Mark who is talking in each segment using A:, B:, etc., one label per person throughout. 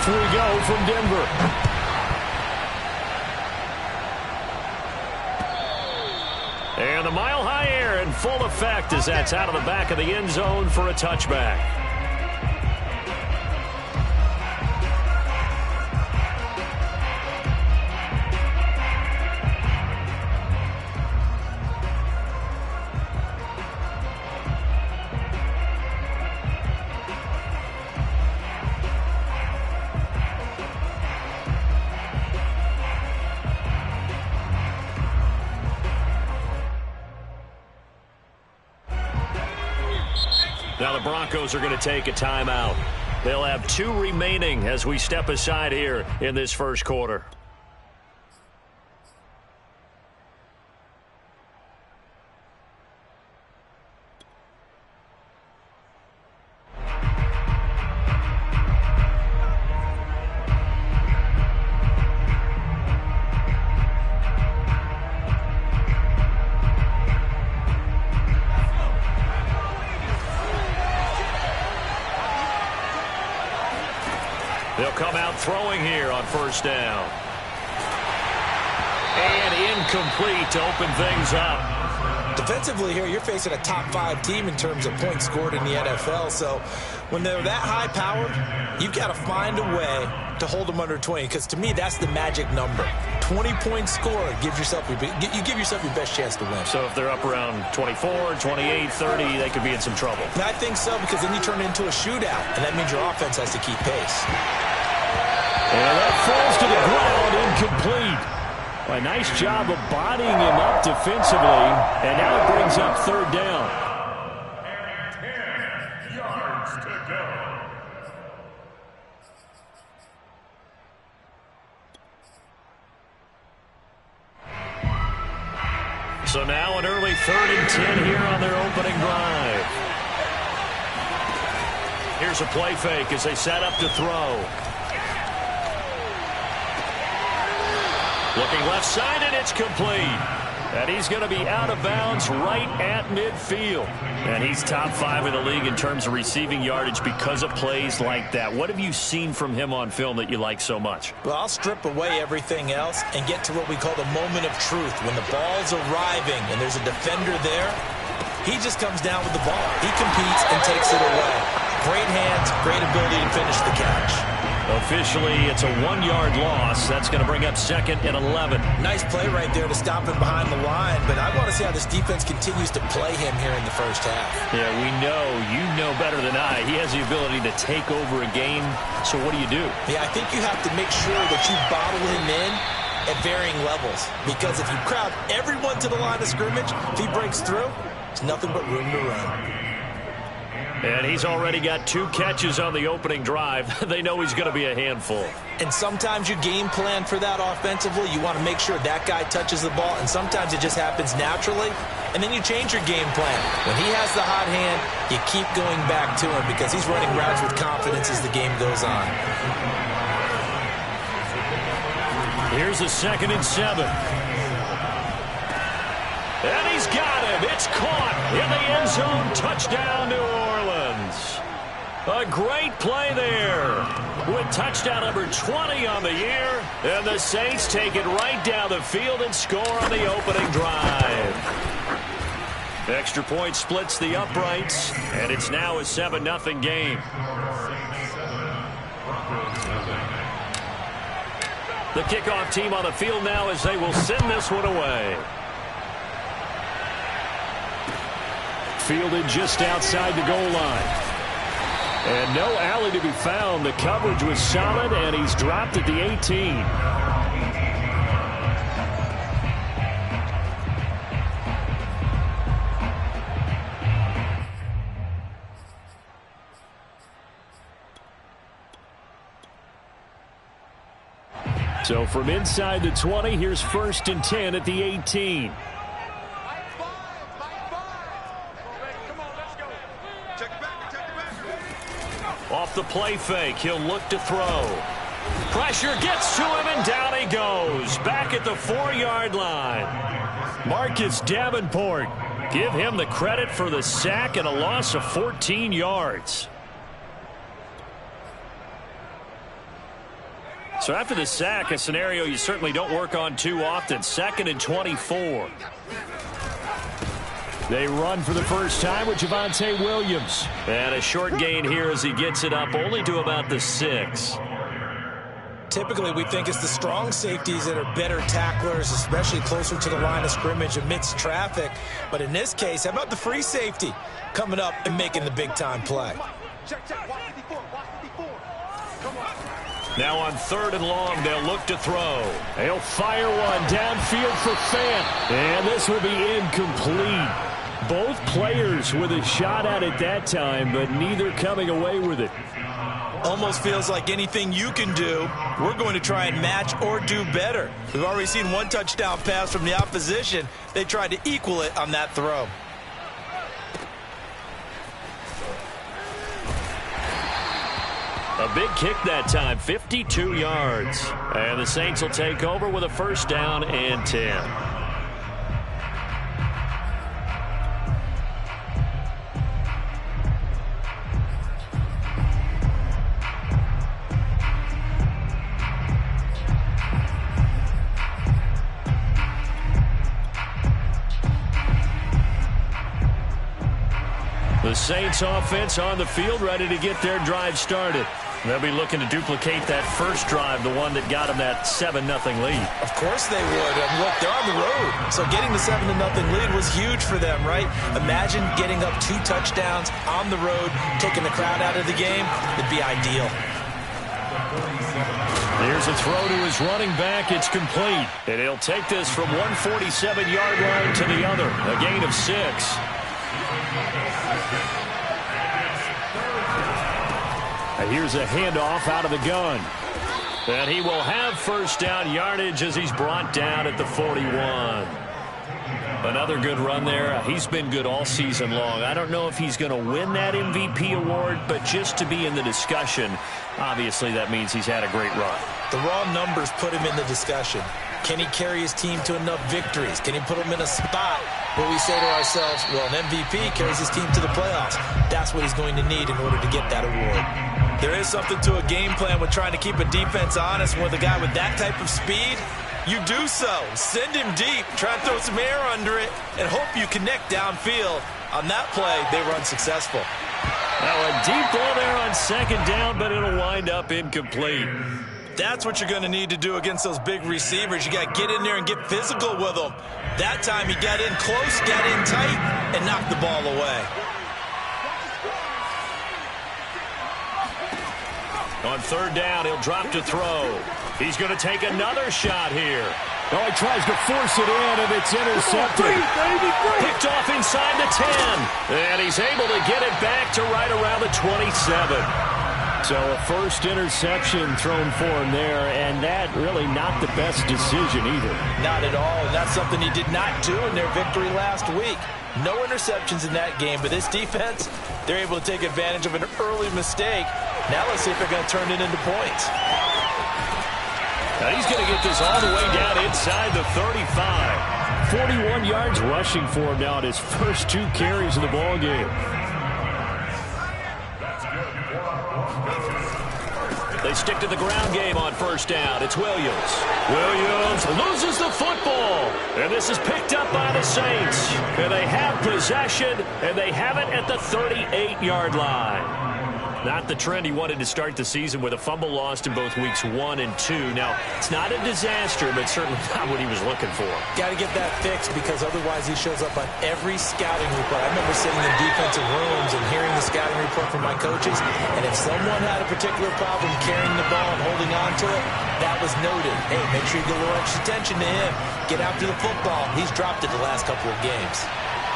A: Off we go from Denver. And the mile-high air in full effect as that's out of the back of the end zone for a touchback. Now the Broncos are going to take a timeout. They'll have 2 remaining as we step aside here in this first quarter. They'll come out throwing here on first down. And incomplete to open things up.
B: Defensively here, you're facing a top 5 team in terms of points scored in the NFL. So when they're that high-powered, you've got to find a way to hold them under 20. Because to me, that's the magic number. 20-point score gives yourself you give yourself your best chance to win.
A: So if they're up around 24, 28, 30, they could be in some trouble.
B: And I think so, because then you turn it into a shootout, and that means your offense has to keep pace.
A: And that falls to the ground, incomplete. A nice job of bodying him up defensively, and now it brings up third down.
C: And 10 yards to go.
A: So now an early 3rd and 10 here on their opening drive. Here's a play fake as they set up to throw. Looking left side, and it's complete. And he's going to be out of bounds right at midfield. And he's top 5 in the league in terms of receiving yardage because of plays like that. What have you seen from him on film that you like so much?
B: Well, I'll strip away everything else and get to what we call the moment of truth. When the ball's arriving and there's a defender there, he just comes down with the ball. He competes and takes it away. Great hands, great ability to finish the catch.
A: Officially, it's a 1-yard loss. That's going to bring up 2nd and 11.
B: Nice play right there to stop him behind the line, but I want to see how this defense continues to play him here in the first half.
A: Yeah, we know, you know better than I. He has the ability to take over a game, so what do you do?
B: Yeah, I think you have to make sure that you bottle him in at varying levels, because if you crowd everyone to the line of scrimmage, if he breaks through, it's nothing but room to run.
A: And he's already got 2 catches on the opening drive. They know he's going to be a handful.
B: And sometimes you game plan for that offensively. You want to make sure that guy touches the ball, and sometimes it just happens naturally, and then you change your game plan. When he has the hot hand, you keep going back to him because he's running routes with confidence as the game goes on.
A: Here's a 2nd and 7. And he's got him. It's caught in the end zone. Touchdown, New Orleans. A great play there with touchdown number 20 on the year. And the Saints take it right down the field and score on the opening drive. Extra point splits the uprights, and it's now a 7-0 game. The kickoff team on the field now as they will send this one away. Fielded just outside the goal line. And no alley to be found. The coverage was solid, and he's dropped at the 18. So from inside the 20, here's 1st and 10 at the 18. Off the play fake, he'll look to throw. Pressure gets to him, and down he goes. Back at the 4-yard line. Marcus Davenport. Give him the credit for the sack and a loss of 14 yards. So after the sack, a scenario you certainly don't work on too often. 2nd and 24.
D: They run for the first time with Javonte Williams.
A: And a short gain here as he gets it up only to about the 6.
B: Typically, we think it's the strong safeties that are better tacklers, especially closer to the line of scrimmage amidst traffic. But in this case, how about the free safety coming up and making the big-time play?
A: Now on 3rd and long, they'll look to throw.
D: They'll fire one downfield for Fant. And this will be incomplete. Both players with a shot at it that time, but neither coming away with it.
B: Almost feels like anything you can do, we're going to try and match or do better. We've already seen one touchdown pass from the opposition. They tried to equal it on that throw.
A: A big kick that time, 52 yards. And the Saints will take over with a 1st down and 10. The Saints offense on the field, ready to get their drive started. They'll be looking to duplicate that first drive, the one that got them that 7-0 lead.
B: Of course they would. Look, they're on the road. So getting the 7-0 lead was huge for them, right? Imagine getting up 2 touchdowns on the road, taking the crowd out of the game. It'd be ideal.
A: Here's a throw to his running back. It's complete. And he'll take this from 147-yard line to the other. A gain of 6.
D: And here's a handoff out of the gun.
A: And he will have 1st down yardage as he's brought down at the 41. Another good run there. He's been good all season long. I don't know if he's going to win that MVP award, but just to be in the discussion, obviously that means he's had a great run.
B: The raw numbers put him in the discussion. Can he carry his team to enough victories? Can he put them in a spot where we say to ourselves, well, an MVP carries his team to the playoffs. That's what he's going to need in order to get that award. There is something to a game plan with trying to keep a defense honest. With a guy with that type of speed, you do so. Send him deep. Try and throw some air under it and hope you connect downfield. On that play, they run successful.
A: Now a deep ball there on 2nd down, but it'll wind up incomplete.
B: That's what you're going to need to do against those big receivers. You got to get in there and get physical with them. That time he got in close, got in tight, and knocked the ball away.
A: On 3rd down, he'll drop to throw. He's going to take another shot here.
D: Oh, he tries to force it in, and it's intercepted.
A: Picked off inside the 10. And he's able to get it back to right around the 27.
D: So a first interception thrown for him there, and that really not the best decision either.
B: Not at all, and that's something he did not do in their victory last week. No interceptions in that game, but this defense, they're able to take advantage of an early mistake. Now let's see if they're going to turn it into points.
A: Now he's going to get this all the way down inside the 35.
D: 41 yards rushing for him now in his first 2 carries of the ball game.
A: They stick to the ground game on 1st down. It's Williams. Williams loses the football. And this is picked up by the Saints. And they have possession, and they have it at the 38-yard line. Not the trend he wanted to start the season with a fumble lost in both weeks 1 and 2. Now, it's not a disaster, but certainly not what he was looking for.
B: Got to get that fixed because otherwise he shows up on every scouting report. I remember sitting in defensive rooms and hearing the scouting report from my coaches, and if someone had a particular problem carrying the ball and holding on to it, that was noted. Hey, make sure you get a little extra attention to him. Get after the football. He's dropped it the last couple of games.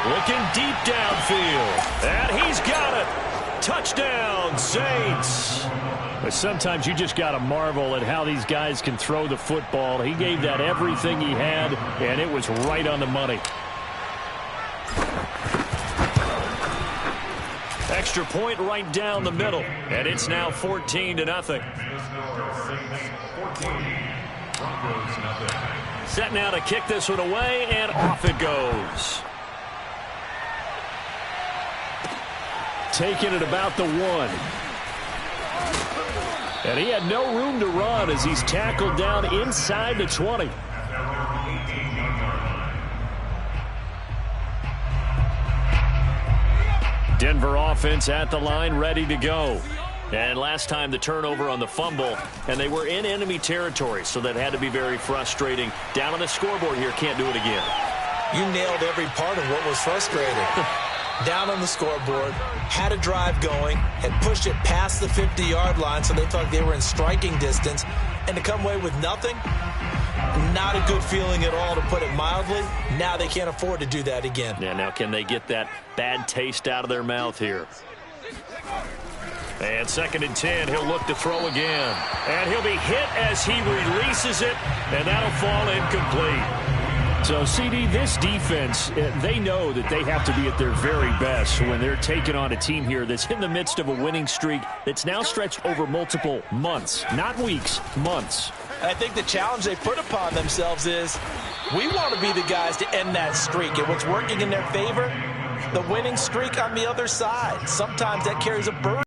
A: Looking deep downfield, and he's got it. Touchdown, Saints.
D: But sometimes you just got to marvel at how these guys can throw the football. He gave that everything he had, and it was right on the money.
A: Extra point right down the middle, and it's now 14-0. Set now to kick this one away, and off it goes.
D: Taking it about the 1. And he had no room to run as he's tackled down inside the 20. Denver offense at the line, ready to go. And last time the turnover on the fumble, and they were in enemy territory, so that had to be very frustrating. Down on the scoreboard here, can't do it again.
B: You nailed every part of what was frustrating. Down on the scoreboard, had a drive going, had pushed it past the 50-yard line, so they thought they were in striking distance, and to come away with nothing, not a good feeling at all, to put it mildly. Now they can't afford to do that again.
D: Yeah, now can they get that bad taste out of their mouth here? And 2nd and 10, he'll look to throw again. And he'll be hit as he releases it, and that'll fall incomplete. So, CD, this defense, they know that they have to be at their very best when they're taking on a team here that's in the midst of a winning streak that's now stretched over multiple months, not weeks, months.
B: I think the challenge they put upon themselves is we want to be the guys to end that streak. And what's working in their favor? The winning streak on the other side. Sometimes that carries a burden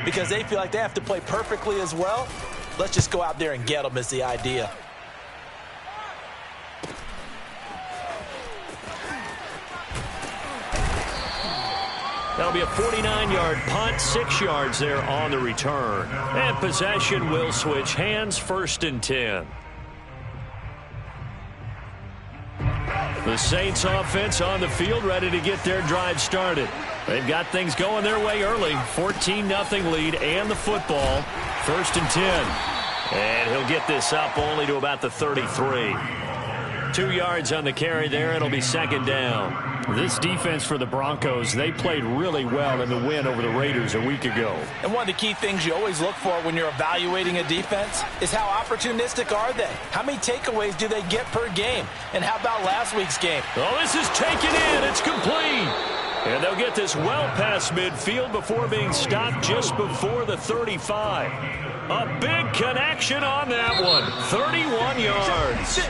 B: because they feel like they have to play perfectly as well. Let's just go out there and get them is the idea.
D: That'll be a 49-yard punt, 6 yards there on the return. And possession will switch hands, 1st and 10. The Saints offense on the field, ready to get their drive started. They've got things going their way early. 14-0 lead and the football. 1st and 10. And he'll get this up only to about the 33. 2 yards on the carry there. It'll be 2nd down. This defense for the Broncos, they played really well in the win over the Raiders a week ago.
B: And one of the key things you always look for when you're evaluating a defense is how opportunistic are they? How many takeaways do they get per game? And how about last week's game?
D: Oh, this is taken in. It's complete. And they'll get this well past midfield before being stopped just before the 35. A big connection on that one. 31 yards.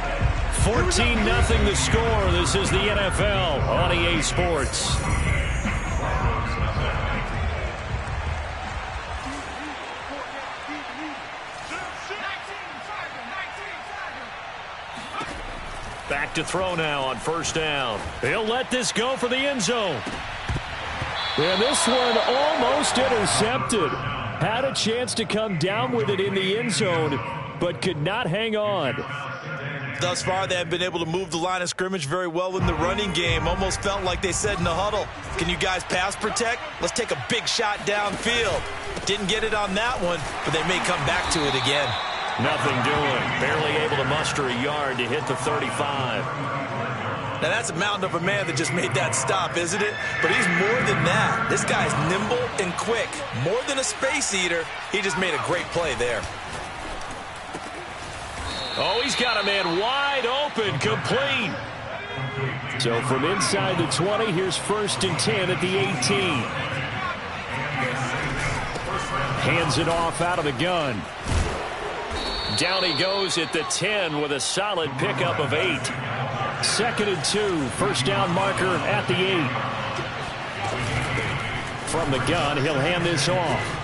D: 14-0 the score. This is the NFL on EA Sports. Back to throw now on 1st down. He'll let this go for the end zone. And this one almost intercepted. Had a chance to come down with it in the end zone, but could not hang on.
B: Thus far, they have been able to move the line of scrimmage very well in the running game. Almost felt like they said in the huddle, can you guys pass protect? Let's take a big shot downfield. Didn't get it on that one, but they may come back to it again.
D: Nothing doing. Barely able to muster a yard to hit the 35.
B: Now, that's a mountain of a man that just made that stop, isn't it? But he's more than that. This guy's nimble and quick. More than a space eater. He just made a great play there.
D: Oh, he's got a man wide open, complete. So from inside the 20, here's 1st and 10 at the 18. Hands it off out of the gun. Down he goes at the 10 with a solid pickup of 8. 2nd and 2, 1st down marker at the 8. From the gun, he'll hand this off.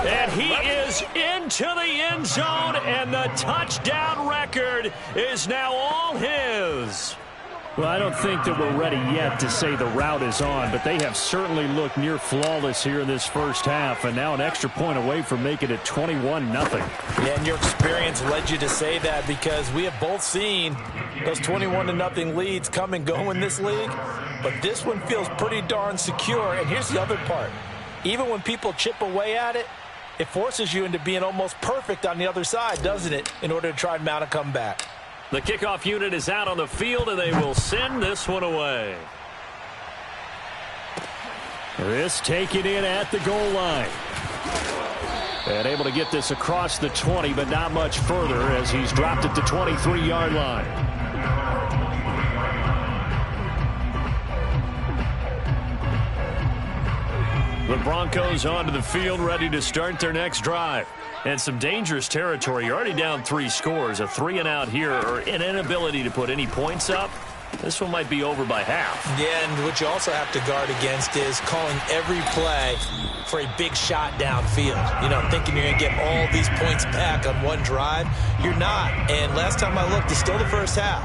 D: And he is into the end zone, and the touchdown record is now all his. Well, I don't think that we're ready yet to say the route is on, but they have certainly looked near flawless here in this first half, and now an extra point away from making it 21-0.
B: Yeah, and your experience led you to say that because we have both seen those 21-0 leads come and go in this league, but this one feels pretty darn secure. And here's the other part. Even when people chip away at it, it forces you into being almost perfect on the other side, doesn't it, in order to try and mount a comeback.
D: The kickoff unit is out on the field, and they will send this one away. This taken in at the goal line. And able to get this across the 20, but not much further as he's dropped at the 23-yard line. The Broncos onto the field, ready to start their next drive. And some dangerous territory. You're already down 3 scores. A 3-and-out here, or an inability to put any points up,
A: This one might be over by half.
B: Yeah, and what you also have to guard against is calling every play for a big shot downfield. You know, thinking you're going to get all these points back on one drive. You're not. And last time I looked, it's still the first half.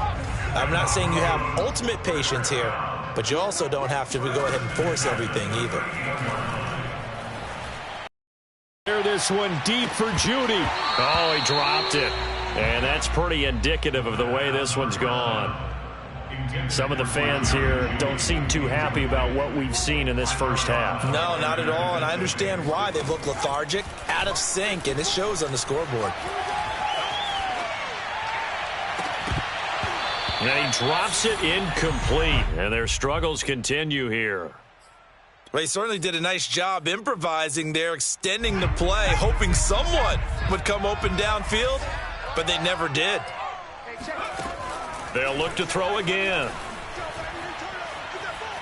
B: I'm not saying you have ultimate patience here, but you also don't have to go ahead and force everything either.
A: This one deep for Judy. Oh, he dropped it. And that's pretty indicative of the way this one's gone. Some of the fans here don't seem too happy about what we've seen in this first half.
B: No, not at all, and I understand why. They look lethargic, out of sync, and it shows on the scoreboard.
A: And he drops it incomplete, and their struggles continue here.
B: Well, he certainly did a nice job improvising there, extending the play, hoping someone would come open downfield, but they never did.
A: They'll look to throw again.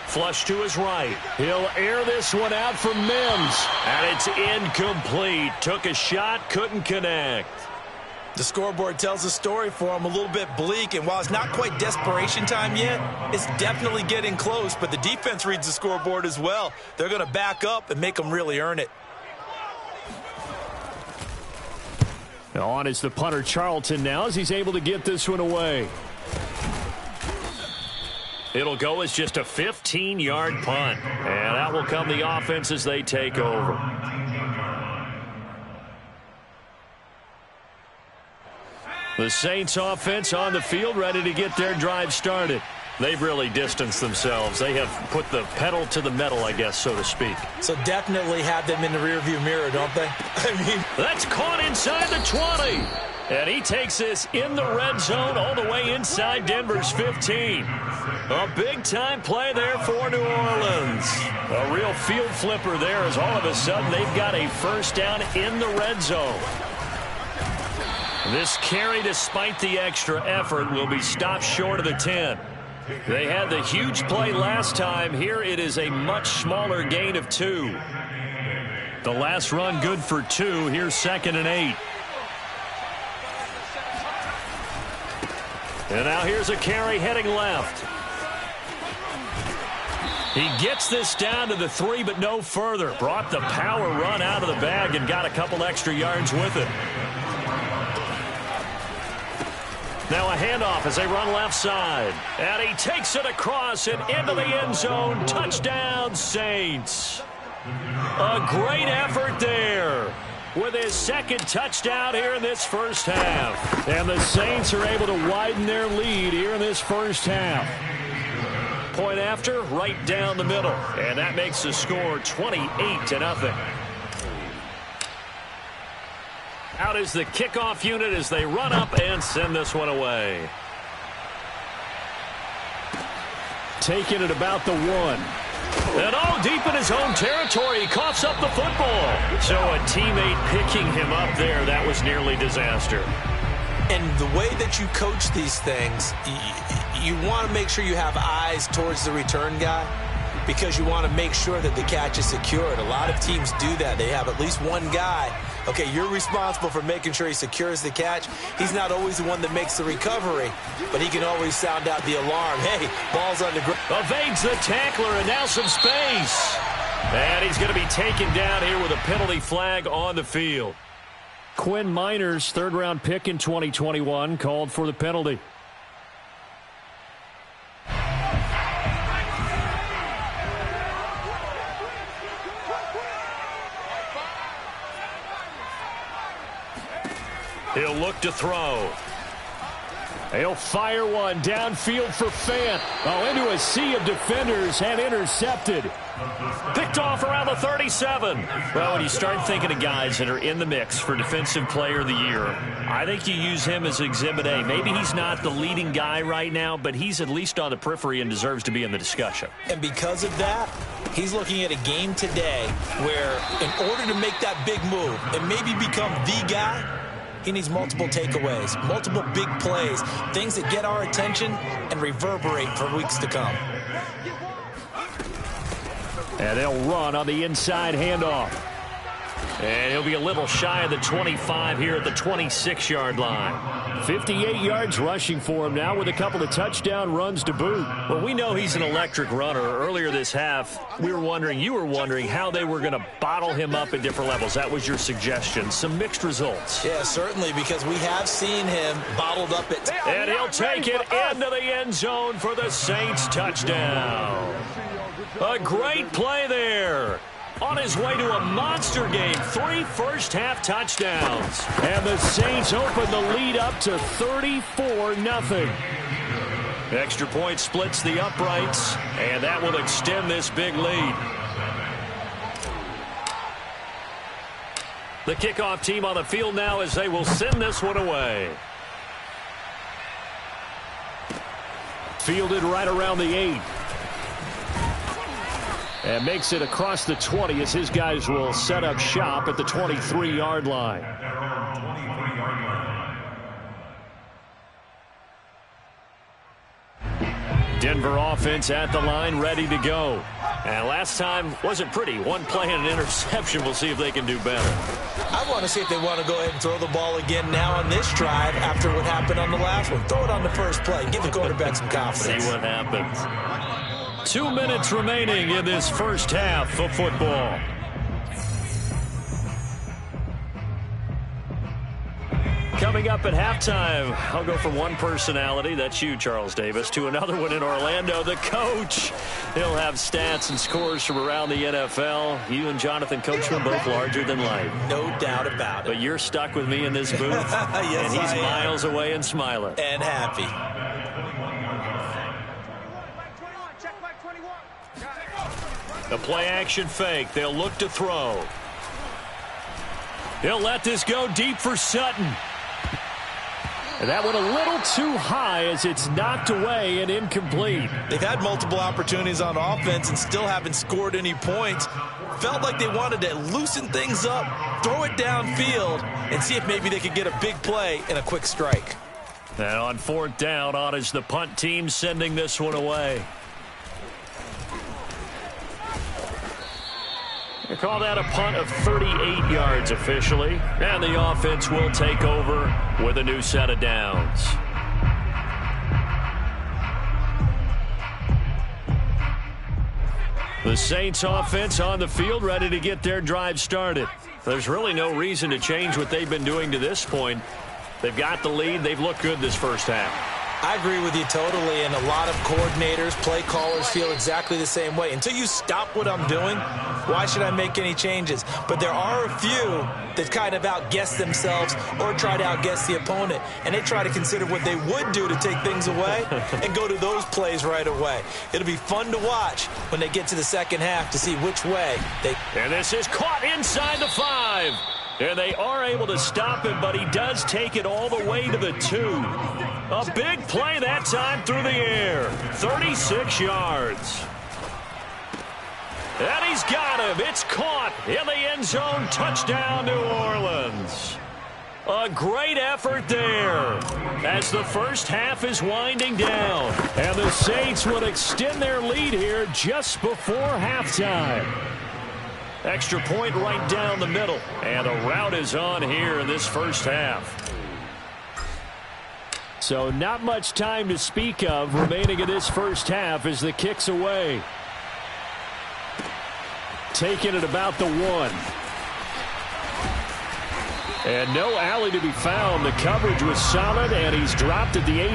A: Flush to his right. He'll air this one out for Mims. And it's incomplete. Took a shot, couldn't connect.
B: The scoreboard tells a story for him, a little bit bleak, and while it's not quite desperation time yet, it's definitely getting close, but the defense reads the scoreboard as well. They're going to back up and make them really earn it.
A: On is the punter Charlton now as he's able to get this one away. It'll go as just a 15-yard punt, and that will come the offense as they take over. The Saints offense on the field ready to get their drive started. They've really distanced themselves. They have put the pedal to the metal, I guess, so to speak.
B: So definitely have them in the rearview mirror, don't they? I mean,
A: that's caught inside the 20. And he takes this in the red zone all the way inside Denver's 15. A big-time play there for New Orleans. A real field flipper there as all of a sudden they've got a first down in the red zone. This carry, despite the extra effort, will be stopped short of the 10. They had the huge play last time. Here it is a much smaller gain of 2. The last run good for 2. Here's 2nd and 8. And now here's a carry heading left. He gets this down to the 3, but no further. Brought the power run out of the bag and got a couple extra yards with it. Now a handoff as they run left side. And he takes it across and into the end zone. Touchdown, Saints. A great effort there with his 2nd touchdown here in this first half. And the Saints are able to widen their lead here in this first half. Point after, right down the middle. And that makes the score 28-0. Out is the kickoff unit as they run up and send this one away. Taking it about the 1. And all deep in his own territory, he coughs up the football. So a teammate picking him up there, that was nearly disaster.
B: And the way that you coach these things, you want to make sure you have eyes towards the return guy because you want to make sure that the catch is secured. A lot of teams do that. They have at least one guy. Okay, you're responsible for making sure he secures the catch. He's not always the one that makes the recovery, but he can always sound out the alarm. Hey, ball's on the ground.
A: Evades the tackler, and now some space. And he's going to be taken down here with a penalty flag on the field. Quinn Miners, 3rd-round pick in 2021, called for the penalty. He'll look to throw. He'll fire one downfield for Fant. Oh, into a sea of defenders and intercepted. Picked off around the 37. Well, when you start thinking of guys that are in the mix for Defensive Player of the Year, I think you use him as Exhibit A. Maybe he's not the leading guy right now, but he's at least on the periphery and deserves to be in the discussion.
B: And because of that, he's looking at a game today where in order to make that big move and maybe become the guy, he needs multiple takeaways, multiple big plays, things that get our attention and reverberate for weeks to come.
A: And they'll run on the inside handoff. And he'll be a little shy of the 25 here at the 26-yard line.
D: 58 yards rushing for him now with a couple of touchdown runs to boot.
A: Well, we know he's an electric runner. Earlier this half, you were wondering how they were going to bottle him up at different levels. That was your suggestion. Some mixed results.
B: Yeah, certainly, because we have seen him bottled up at...
A: And he'll take it into the end zone for the Saints touchdown. A great play there. On his way to a monster game, 3 first-half touchdowns.
D: And the Saints open the lead up to 34-0.
A: Extra point splits the uprights, and that will extend this big lead. The kickoff team on the field now as they will send this one away.
D: Fielded right around the 8. And makes it across the 20 as his guys will set up shop at the 23-yard line. Denver offense at the line, ready to go.
A: And last time wasn't pretty. One play and an interception. We'll see if they can do better.
B: I want to see if they want to go ahead and throw the ball again now on this drive after what happened on the last one. Throw it on the first play. Give the quarterback some confidence.
A: See what happens. 2 minutes remaining in this first half of football. Coming up at halftime, I'll go from one personality, that's you, Charles Davis, to another one in Orlando, the coach. He'll have stats and scores from around the NFL. You and Jonathan Coachman both larger than life.
B: No doubt about it.
A: But you're stuck with me in this booth,
B: yes,
A: and he's miles away and smiling.
B: And happy.
A: The play-action fake. They'll look to throw. He'll let this go deep for Sutton.
D: And that one a little too high as it's knocked away and incomplete.
B: They've had multiple opportunities on offense and still haven't scored any points. Felt like they wanted to loosen things up, throw it downfield, and see if maybe they could get a big play and a quick strike.
A: And on 4th down, on is the punt team sending this one away. They call that a punt of 38 yards officially. And the offense will take over with a new set of downs. The Saints offense on the field ready to get their drive started. There's really no reason to change what they've been doing to this point. They've got the lead. They've looked good this first half.
B: I agree with you totally, and a lot of coordinators, play callers feel exactly the same way. Until you stop what I'm doing, why should I make any changes? But there are a few that kind of outguess themselves or try to outguess the opponent, and they try to consider what they would do to take things away and go to those plays right away. It'll be fun to watch when they get to the second half to see which way they...
A: And this is caught inside the 5. And they are able to stop him, but he does take it all the way to the 2. A big play that time through the air. 36 yards. And he's got him. It's caught in the end zone. Touchdown, New Orleans. A great effort there as the first half is winding down.
D: And the Saints will extend their lead here just before halftime.
A: Extra point right down the middle. And a route is on here in this first half.
D: So not much time to speak of remaining in this first half as the kick's away. Taken at about the 1. And no alley to be found. The coverage was solid, and he's dropped at the 18.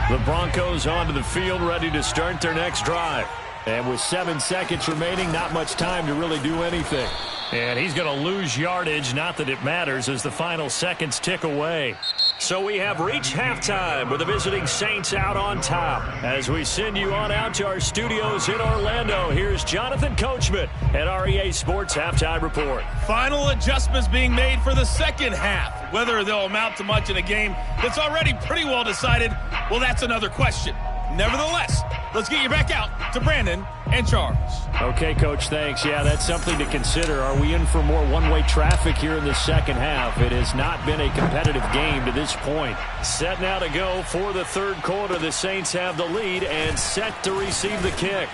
A: The Broncos onto the field, ready to start their next drive.
D: And with 7 seconds remaining, not much time to really do anything.
A: And he's going to lose yardage, not that it matters, as the final seconds tick away. So we have reached halftime with the visiting Saints out on top. As we send you on out to our studios in Orlando, here's Jonathan Coachman at REA Sports Halftime Report.
C: Final adjustments being made for the second half. Whether they'll amount to much in a game that's already pretty well decided, well, that's another question. Nevertheless, let's get you back out to Brandon and Charles.
D: Okay, Coach, thanks. Yeah, that's something to consider. Are we in for more one-way traffic here in the second half? It has not been a competitive game to this point. Set now to go for the third quarter. The Saints have the lead and set to receive the kick.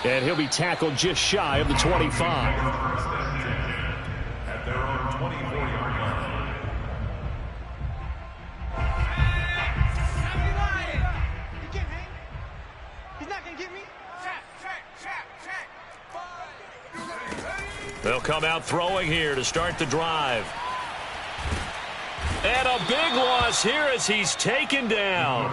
D: And he'll be tackled just shy of the 25. They'll come out throwing here to start the drive. And a big loss here as he's taken down.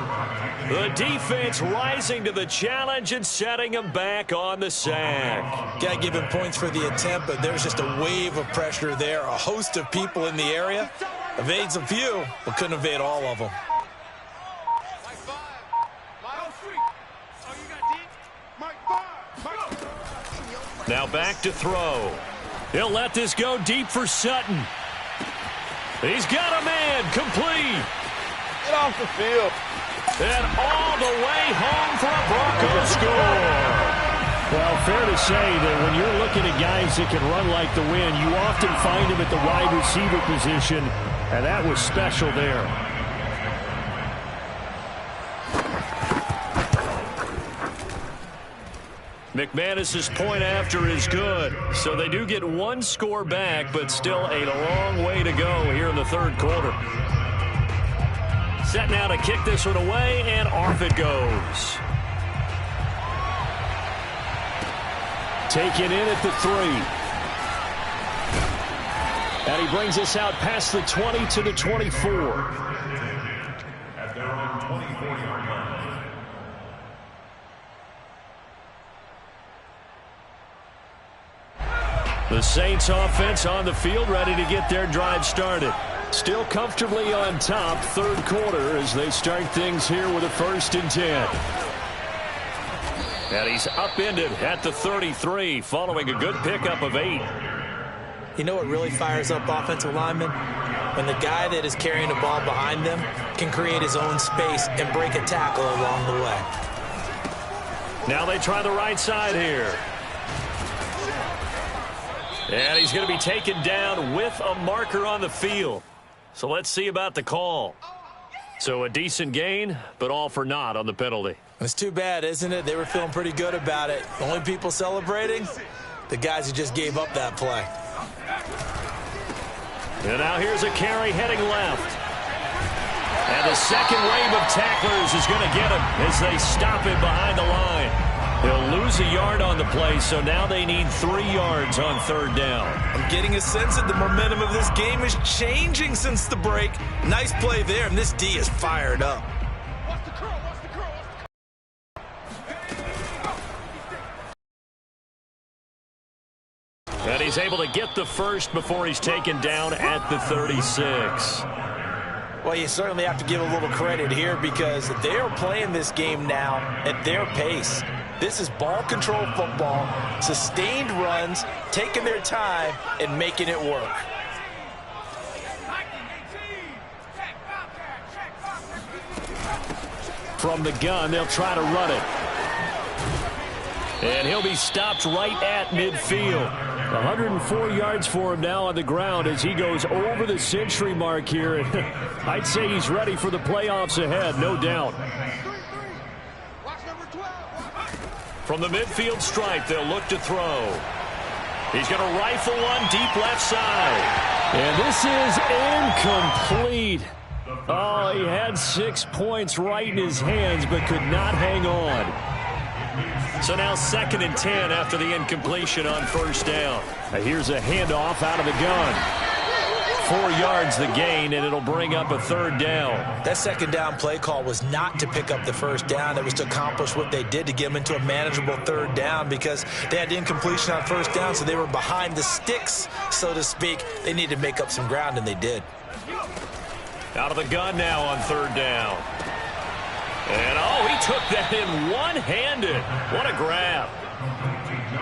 D: The defense rising to the challenge and setting him back on the sack.
B: Got to give him points for the attempt, but there's just a wave of pressure there. A host of people in the area. Evades a few, but couldn't evade all of them.
A: Now back to throw. He'll let this go deep for Sutton. He's got a man complete.
E: Get off the field.
A: And all the way home for a Broncos score.
D: Well, fair to say that when you're looking at guys that can run like the wind, you often find them at the wide receiver position, and that was special there. McManus's point after is good. So they do get one score back, but still a long way to go here in the third quarter. Set now to kick this one away, and off it goes. Taken in at the 3. And he brings us out past the 20 to the 24. The Saints offense on the field, ready to get their drive started. Still comfortably on top, third quarter, as they start things here with a 1st and 10. And he's upended at the 33, following a good pickup of 8.
B: You know what really fires up offensive linemen? When the guy that is carrying the ball behind them can create his own space and break a tackle along the way.
A: Now they try the right side here. And he's going to be taken down with a marker on the field. So let's see about the call. So a decent gain, but all for naught on the penalty.
B: It's too bad, isn't it? They were feeling pretty good about it. The only people celebrating, the guys who just gave up that play.
A: And now here's a carry heading left. And the second wave of tacklers is going to get him as they stop him behind the line. He'll lose a yard on the play, so now they need 3 yards on third down.
B: I'm getting a sense that the momentum of this game is changing since the break. Nice play there, and this D is fired up.
A: And he's able to get the first before he's taken down at the 36.
B: Well, you certainly have to give a little credit here because they are playing this game now at their pace. This is ball control football, sustained runs, taking their time, and making it work.
D: From the gun, they'll try to run it. And he'll be stopped right at midfield. 104 yards for him now on the ground as he goes over the century mark here. And I'd say he's ready for the playoffs ahead, no doubt.
A: From the midfield stripe, they'll look to throw. He's going to rifle one deep left side.
D: And this is incomplete. Oh, he had 6 points right in his hands, but could not hang on.
A: So now 2nd and 10 after the incompletion on first down.
D: Here's a handoff out of the gun.
A: 4 yards the gain, and it'll bring up a third down.
B: That second down play call was not to pick up the first down. It was to accomplish what they did to get them into a manageable third down because they had incompletion on first down, so they were behind the sticks, so to speak. They needed to make up some ground, and they did.
A: Out of the gun now on third down. And, oh, he took that in one-handed. What a grab.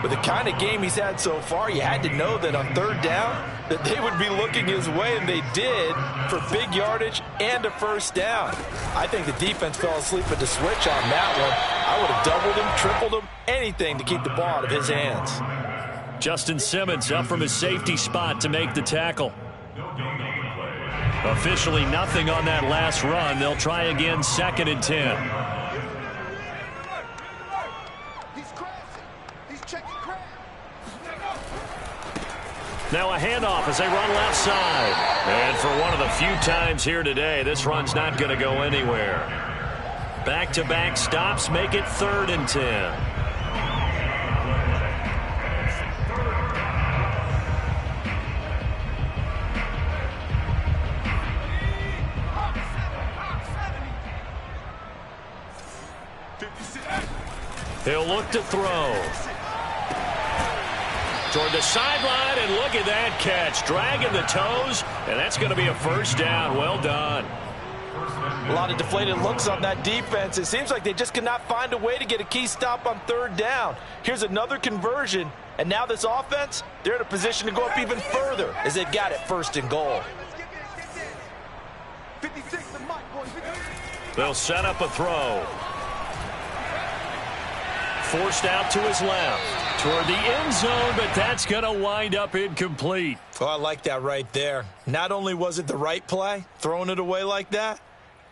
B: With the kind of game he's had so far, you had to know that on third down that they would be looking his way, and they did, for big yardage and a first down. I think the defense fell asleep at the switch on that one. I would have doubled tripled him, anything to keep the ball out of his hands.
D: Justin Simmons up from his safety spot to make the tackle. Officially nothing on that last run. They'll try again, 2nd and 10. Now a handoff as they run left side. And for one of the few times here today, this run's not going to go anywhere. Back-to-back stops make it 3rd and 10. He'll look to throw. Toward the sideline, and look at that catch. Dragging the toes, and that's going to be a 1st down. Well done.
B: A lot of deflated looks on that defense. It seems like they just cannot find a way to get a key stop on 3rd down. Here's another conversion, and now this offense, they're in a position to go up even further as they've got it 1st and goal.
D: They'll set up a throw. Forced out to his left toward the end zone, but that's going to wind up incomplete.
B: Oh, I like that right there. Not only was it the right play, throwing it away like that,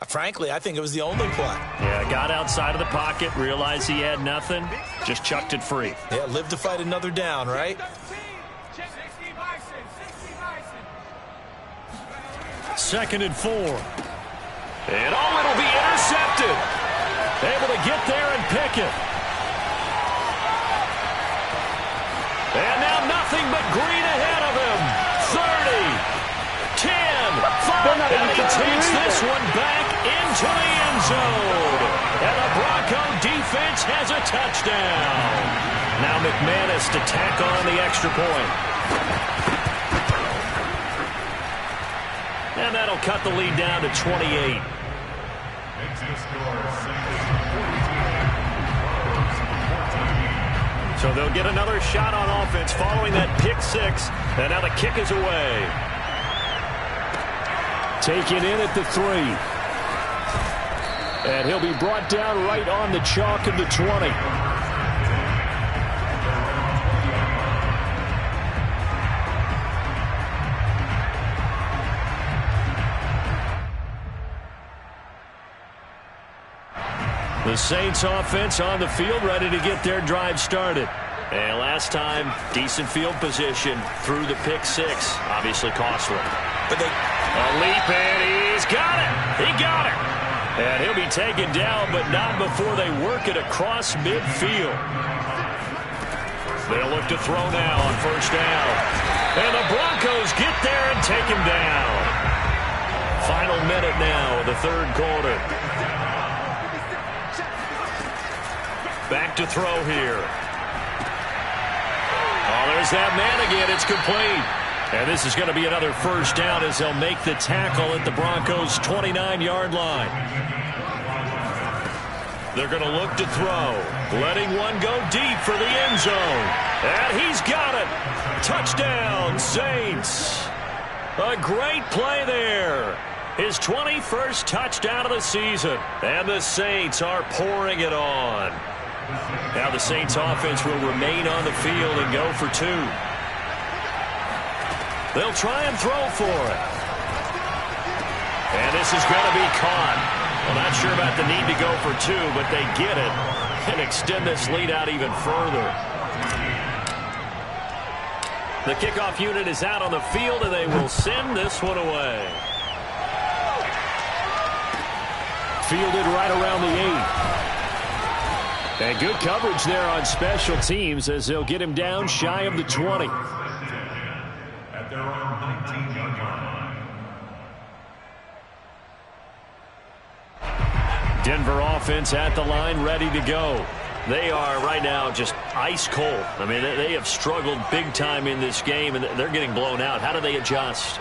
B: frankly, I think it was the only play.
D: Yeah, got outside of the pocket, realized he had nothing, just chucked it free.
B: Yeah, live to fight another down, right?
D: 2nd and 4. And it'll be intercepted. Able to get there and pick it. And now nothing but green ahead of him. 30, 10, 5, and he takes this one back into the end zone. And the Bronco defense has a touchdown. Now McManus to tack on the extra point. And that'll cut the lead down to 28. So they'll get another shot on offense following that pick 6. And now the kick is away. Taken in at the 3. And he'll be brought down right on the chalk of the 20. The Saints offense on the field, ready to get their drive started. And last time, decent field position through the pick 6. Obviously costly.
B: But
D: a leap, and he's got it. He got it. And he'll be taken down, but not before they work it across midfield. They'll look to throw now on 1st down. And the Broncos get there and take him down. Final minute now of the 3rd quarter. Back to throw here. Oh, there's that man again. It's complete. And this is going to be another 1st down as they'll make the tackle at the Broncos' 29-yard line. They're going to look to throw. Letting one go deep for the end zone. And he's got it. Touchdown, Saints. A great play there. His 21st touchdown of the season. And the Saints are pouring it on. Now the Saints offense will remain on the field and go for 2. They'll try and throw for it. And this is going to be caught. Well, not sure about the need to go for 2, but they get it and extend this lead out even further. The kickoff unit is out on the field, and they will send this one away. Fielded right around the 8. And good coverage there on special teams as they'll get him down shy of the 20.
F: At their own 19-yard line.
D: Denver offense at the line, ready to go. They are right now just ice cold. I mean, they have struggled big time in this game, and they're getting blown out. How do they adjust?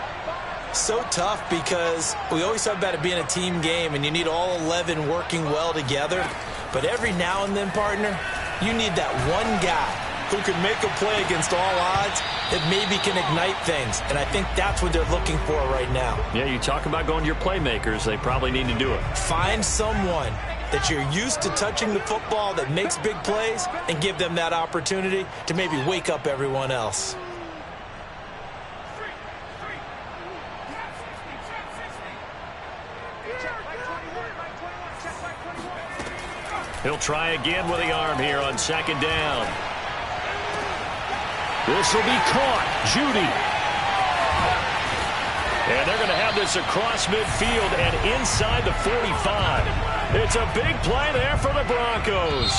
B: So tough because we always talk about it being a team game, and you need all 11 working well together. But every now and then, partner, you need that one guy who can make a play against all odds that maybe can ignite things. And I think that's what they're looking for right now.
D: Yeah, you talk about going to your playmakers. They probably need to do it.
B: Find someone that you're used to touching the football that makes big plays and give them that opportunity to maybe wake up everyone else.
A: He'll try again with the arm here on second down. This will be caught. Judy. And they're going to have this across midfield and inside the 45. It's a big play there for the Broncos.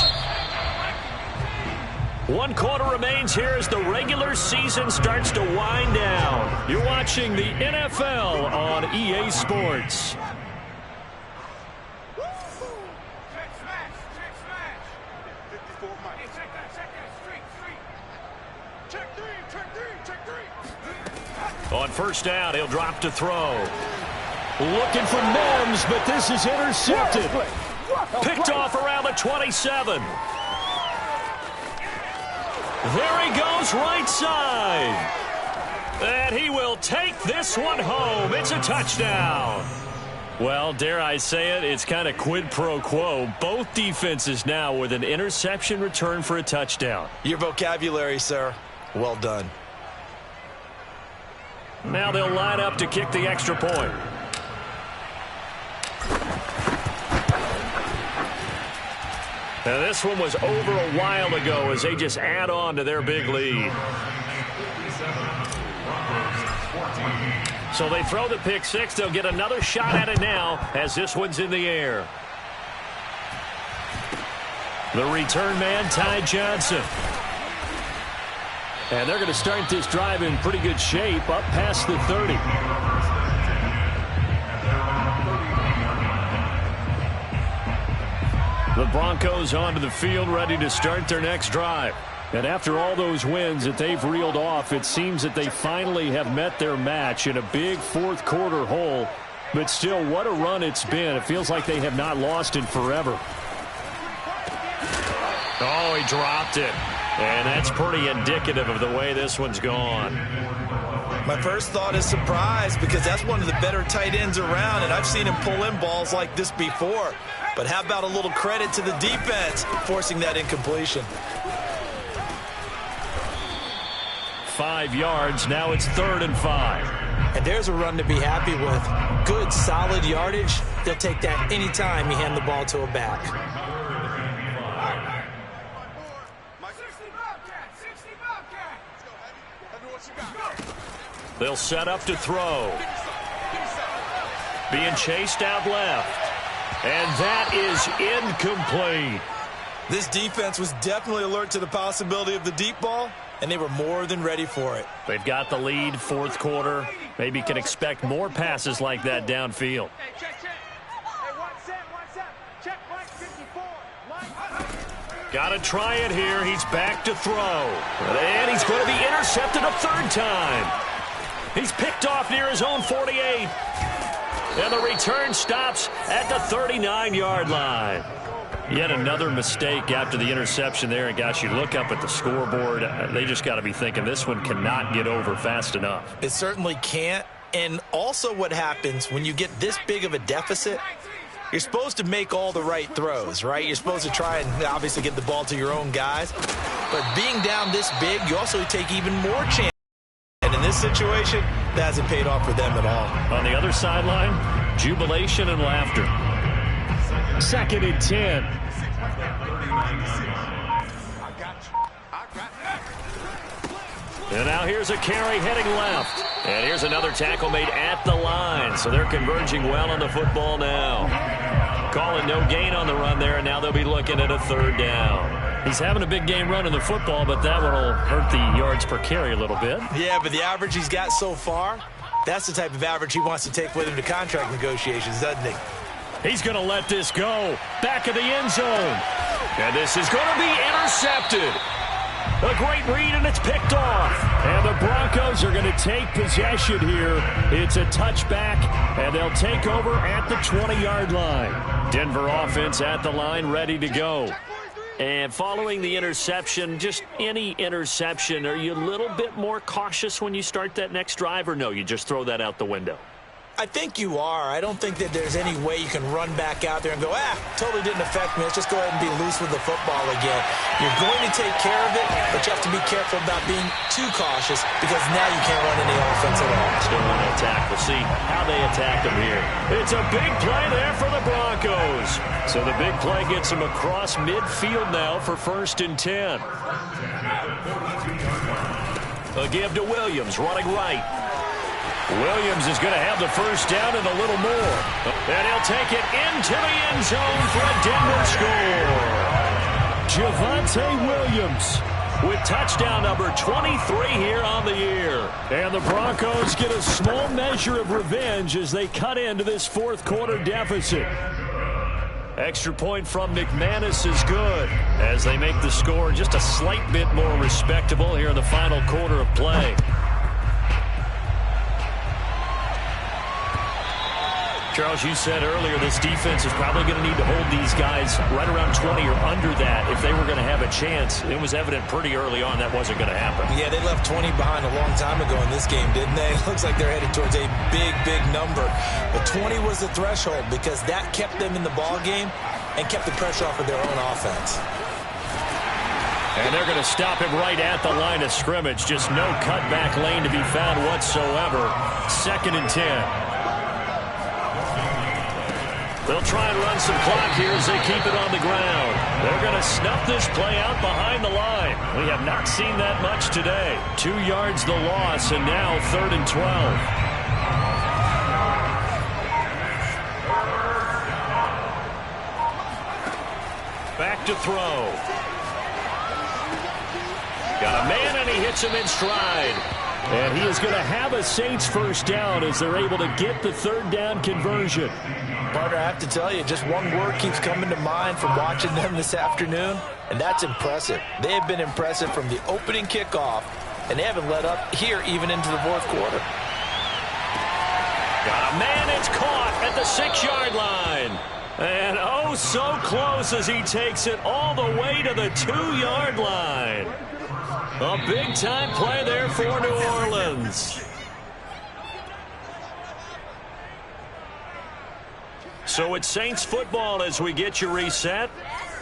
A: 1 quarter remains here as the regular season starts to wind down. You're watching the NFL on EA Sports. On first down, he'll drop to throw. Looking for Mims, but this is intercepted. Picked off around the 27. There he goes, right side. And he will take this one home. It's a touchdown. Well, dare I say it, it's kind of quid pro quo. Both defenses now with an interception return for a touchdown.
B: Your vocabulary, sir. Well done.
A: Now they'll line up to kick the extra point. Now this one was over a while ago as they just add on to their big lead. So they throw the pick six. They'll get another shot at it now as this one's in the air. The return man, Ty Johnson. And they're going to start this drive in pretty good shape up past the 30. The Broncos onto the field ready to start their next drive. And after all those wins that they've reeled off, it seems that they finally have met their match in a big fourth quarter hole. But still, what a run it's been. It feels like they have not lost in forever. Oh, he dropped it. And that's pretty indicative of the way this one's gone.
B: My first thought is surprise because that's one of the better tight ends around, and I've seen him pull in balls like this before. But how about a little credit to the defense forcing that incompletion?
A: 5 yards. Now it's 3rd and 5.
B: And there's a run to be happy with. Good, solid yardage. They'll take that anytime you hand the ball to a back.
A: They'll set up to throw. Being chased out left. And that is incomplete.
B: This defense was definitely alert to the possibility of the deep ball, and they were more than ready for it.
A: They've got the lead, fourth quarter. Maybe can expect more passes like that downfield. Got to try it here. He's back to throw. And he's going to be intercepted a third time. He's picked off near his own 48. And the return stops at the 39-yard line. Yet another mistake after the interception there. And, gosh, you look up at the scoreboard. They just got to be thinking this one cannot get over fast enough.
B: It certainly can't. And also what happens when you get this big of a deficit, you're supposed to make all the right throws, right? You're supposed to try and obviously get the ball to your own guys. But being down this big, you also take even more chances. And in this situation, that hasn't paid off for them at all.
A: On the other sideline, jubilation and laughter. 2nd and 10. And now here's a carry heading left. And here's another tackle made at the line. So they're converging well on the football now. Calling no gain on the run there, and now they'll be looking at a 3rd down. He's having a big game running the football, but that one will hurt the yards per carry a little bit.
B: Yeah, but the average he's got so far, that's the type of average he wants to take with him to contract negotiations, doesn't he?
A: He's going to let this go. Back of the end zone. And this is going to be intercepted. A great read, and it's picked off. And the Broncos are going to take possession here. It's a touchback, and they'll take over at the 20-yard line. Denver offense at the line, ready to go. And following the interception, just any interception, are you a little bit more cautious when you start that next drive, or no, you just throw that out the window?
B: I think you are. I don't think that there's any way you can run back out there and go, totally didn't affect me. Let's just go ahead and be loose with the football again. You're going to take care of it, but you have to be careful about being too cautious because now you can't run any offense at all.
A: Still want to attack. We'll see how they attack them here. It's a big play there for the Broncos. So the big play gets them across midfield now for 1st and 10. A give to Williams, running right. Williams is going to have the first down and a little more. And he'll take it into the end zone for a Denver score. Javonte Williams with touchdown number 23 here on the year. And the Broncos get a small measure of revenge as they cut into this fourth quarter deficit. Extra point from McManus is good as they make the score just a slight bit more respectable here in the final quarter of play. Charles, you said earlier this defense is probably going to need to hold these guys right around 20 or under that if they were going to have a chance. It was evident pretty early on that wasn't going to happen.
B: Yeah, they left 20 behind a long time ago in this game, didn't they? It looks like they're headed towards a big, big number. But 20 was the threshold because that kept them in the ball game and kept the pressure off of their own offense.
A: And they're going to stop him right at the line of scrimmage. Just no cutback lane to be found whatsoever. 2nd and 10. They'll try and run some clock here as they keep it on the ground. They're going to snuff this play out behind the line. We have not seen that much today. 2 yards the loss, and now 3rd and 12. Back to throw. Got a man, and he hits him in stride. And he is going to have a Saints first down as they're able to get the 3rd down conversion.
B: Partner, I have to tell you, just one word keeps coming to mind from watching them this afternoon, and that's impressive. They have been impressive from the opening kickoff, and they haven't let up here even into the fourth quarter.
A: Got a man, it's caught at the 6-yard line. And oh, so close as he takes it all the way to the 2-yard line. A big-time play there for New Orleans. So it's Saints football as we get you reset.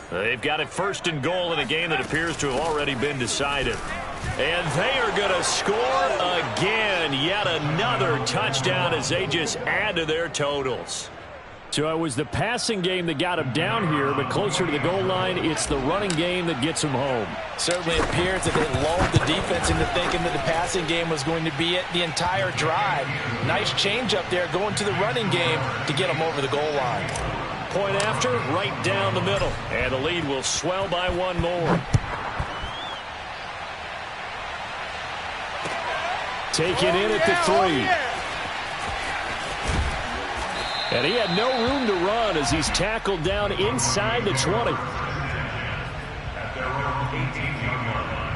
A: They've got it 1st and goal in a game that appears to have already been decided. And they are going to score again. Yet another touchdown as they just add to their totals. So it was the passing game that got him down here, but closer to the goal line, it's the running game that gets him home.
B: Certainly appears that they lulled the defense into thinking that the passing game was going to be it the entire drive. Nice change up there going to the running game to get them over the goal line.
A: Point after, right down the middle. And the lead will swell by 1 more. Taken in at the 3. And he had no room to run as he's tackled down inside the 20.
F: At their own 18-yard line.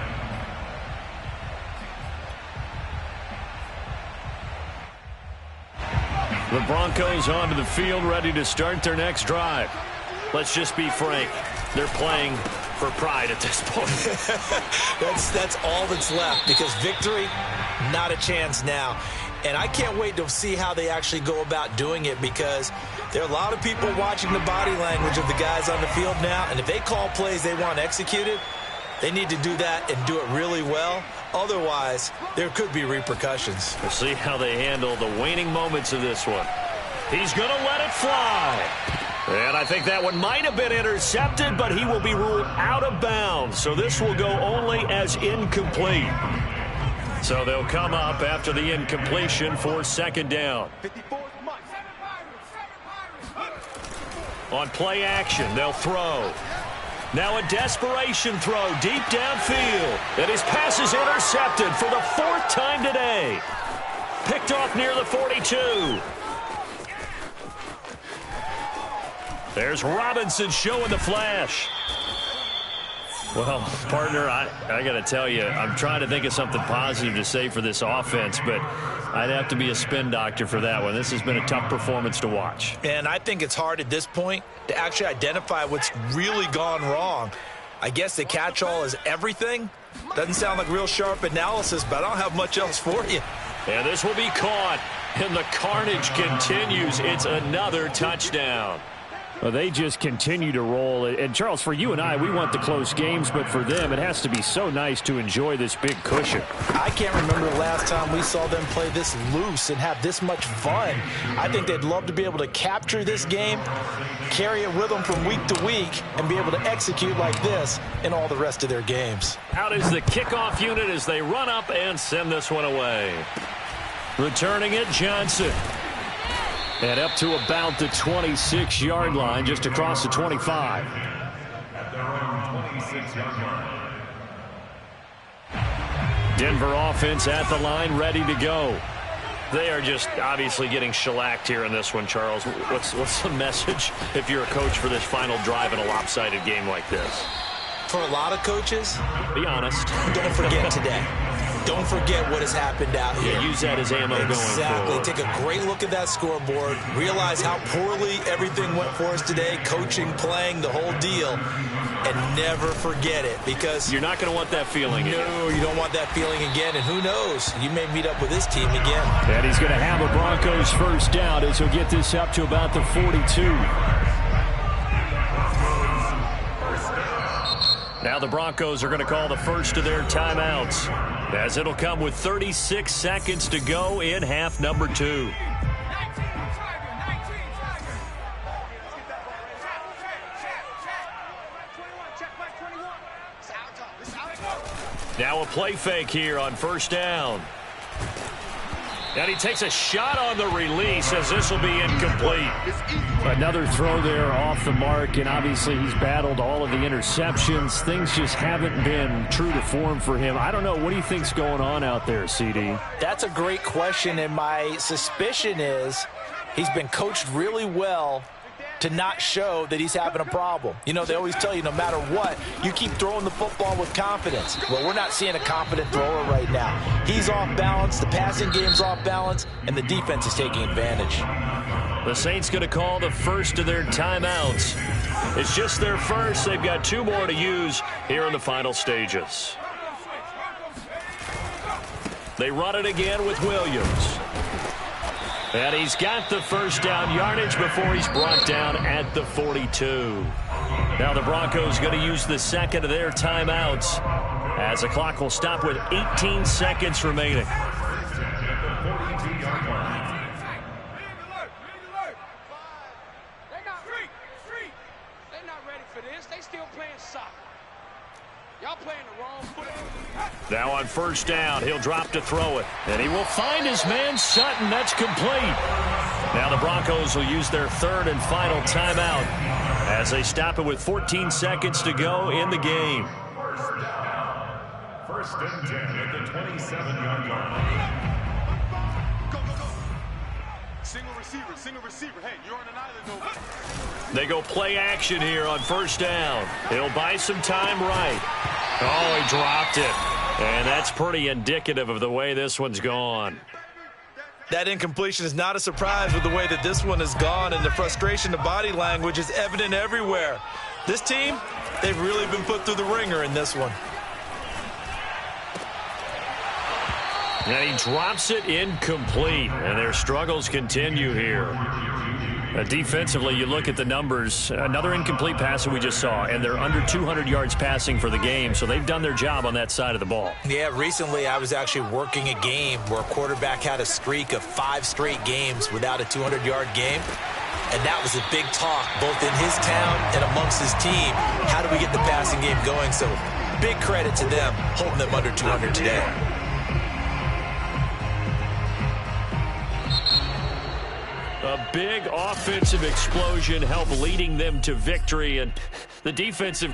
A: The Broncos onto the field, ready to start their next drive. Let's just be frank. They're playing for pride at this point.
B: That's all that's left because victory, not a chance now. And I can't wait to see how they actually go about doing it because there are a lot of people watching the body language of the guys on the field now. And if they call plays they want executed, they need to do that and do it really well. Otherwise, there could be repercussions.
A: We'll see how they handle the waning moments of this one. He's going to let it fly. And I think that one might have been intercepted, but he will be ruled out of bounds. So this will go only as incomplete. So they'll come up after the incompletion for 2nd down. On play action, they'll throw. Now a desperation throw deep downfield. And his pass is intercepted for the 4th time today. Picked off near the 42. There's Robinson showing the flash. Well, partner, I got to tell you, I'm trying to think of something positive to say for this offense, but I'd have to be a spin doctor for that one. This has been a tough performance to watch.
B: And I think it's hard at this point to actually identify what's really gone wrong. I guess the catch-all is everything. Doesn't sound like real sharp analysis, but I don't have much else for you.
A: And this will be caught And the carnage continues. It's another touchdown.
D: Well, they just continue to roll. And, Charles, for you and I, we want the close games, but for them, it has to be so nice to enjoy this big cushion.
B: I can't remember the last time we saw them play this loose and have this much fun. I think they'd love to be able to capture this game, carry it with them from week to week, and be able to execute like this in all the rest of their games.
A: Out is the kickoff unit as they run up and send this one away. Returning it, Johnson. And up to about the 26-yard line, just across the 25.
F: At their own 26-yard line.
A: Denver offense at the line, ready to go. They are just obviously getting shellacked here in this one, Charles. What's the message if you're a coach for this final drive in a lopsided game like this?
B: For a lot of coaches,
A: Be honest.
B: don't forget today. Don't forget what has happened out here.
A: Yeah, use that as ammo going forward.
B: Take a great look at that scoreboard. Realize how poorly everything went for us today. Coaching, playing, the whole deal. And never forget it, because
A: You're not going to want that feeling again.
B: no, you don't want that feeling again. And who knows? You may meet up with this team again.
D: And he's going to have a Broncos first down as he'll get this up to about the 42.
A: Now the Broncos are going to call the first of their timeouts, as it'll come with 36 seconds to go in half number 2. Now a play fake here on first down. And he takes a shot on the release as this will be incomplete.
D: Another throw there off the mark, and obviously he's battled all of the interceptions. Things just haven't been true to form for him. I don't know. What do you think's going on out there, CD?
B: That's a great question, and my suspicion is he's been coached really well to not show that he's having a problem. You know, they always tell you no matter what, you keep throwing the football with confidence. Well, we're not seeing a confident thrower right now. He's off balance, the passing game's off balance, and the defense is taking advantage.
A: The Saints going to call the first of their timeouts. It's just their first. They've got 2 more to use here in the final stages. They run it again with Williams. And he's got the first down yardage before he's brought down at the 42. Now the Broncos going to use the second of their timeouts, as the clock will stop with 18 seconds remaining. Now on first down, he'll drop to throw it. And he will find his man Sutton. That's complete. Now the Broncos will use their third and final timeout as they stop it with 14 seconds to go in the game.
F: First and 10 at the 27-yard line.
E: Go, go, go. Single receiver. Hey, you're on an island over.
A: They go play action here on first down. He'll buy some time right. Oh, he dropped it. And that's pretty indicative of the way this one's gone.
B: That incompletion is not a surprise with the way that this one has gone, and the frustration, the body language is evident everywhere. This team, they've really been put through the ringer in this one.
A: And he drops it incomplete, and their struggles continue here. Defensively, you look at the numbers, another incomplete pass that we just saw, and they're under 200 yards passing for the game, so they've done their job on that side of the ball.
B: Yeah, recently I was actually working a game where a quarterback had a streak of 5 straight games without a 200-yard game, and that was a big talk both in his town and amongst his team. How do we get the passing game going? So big credit to them holding them under 200 today.
A: A big offensive explosion helped leading them to victory, and the defensive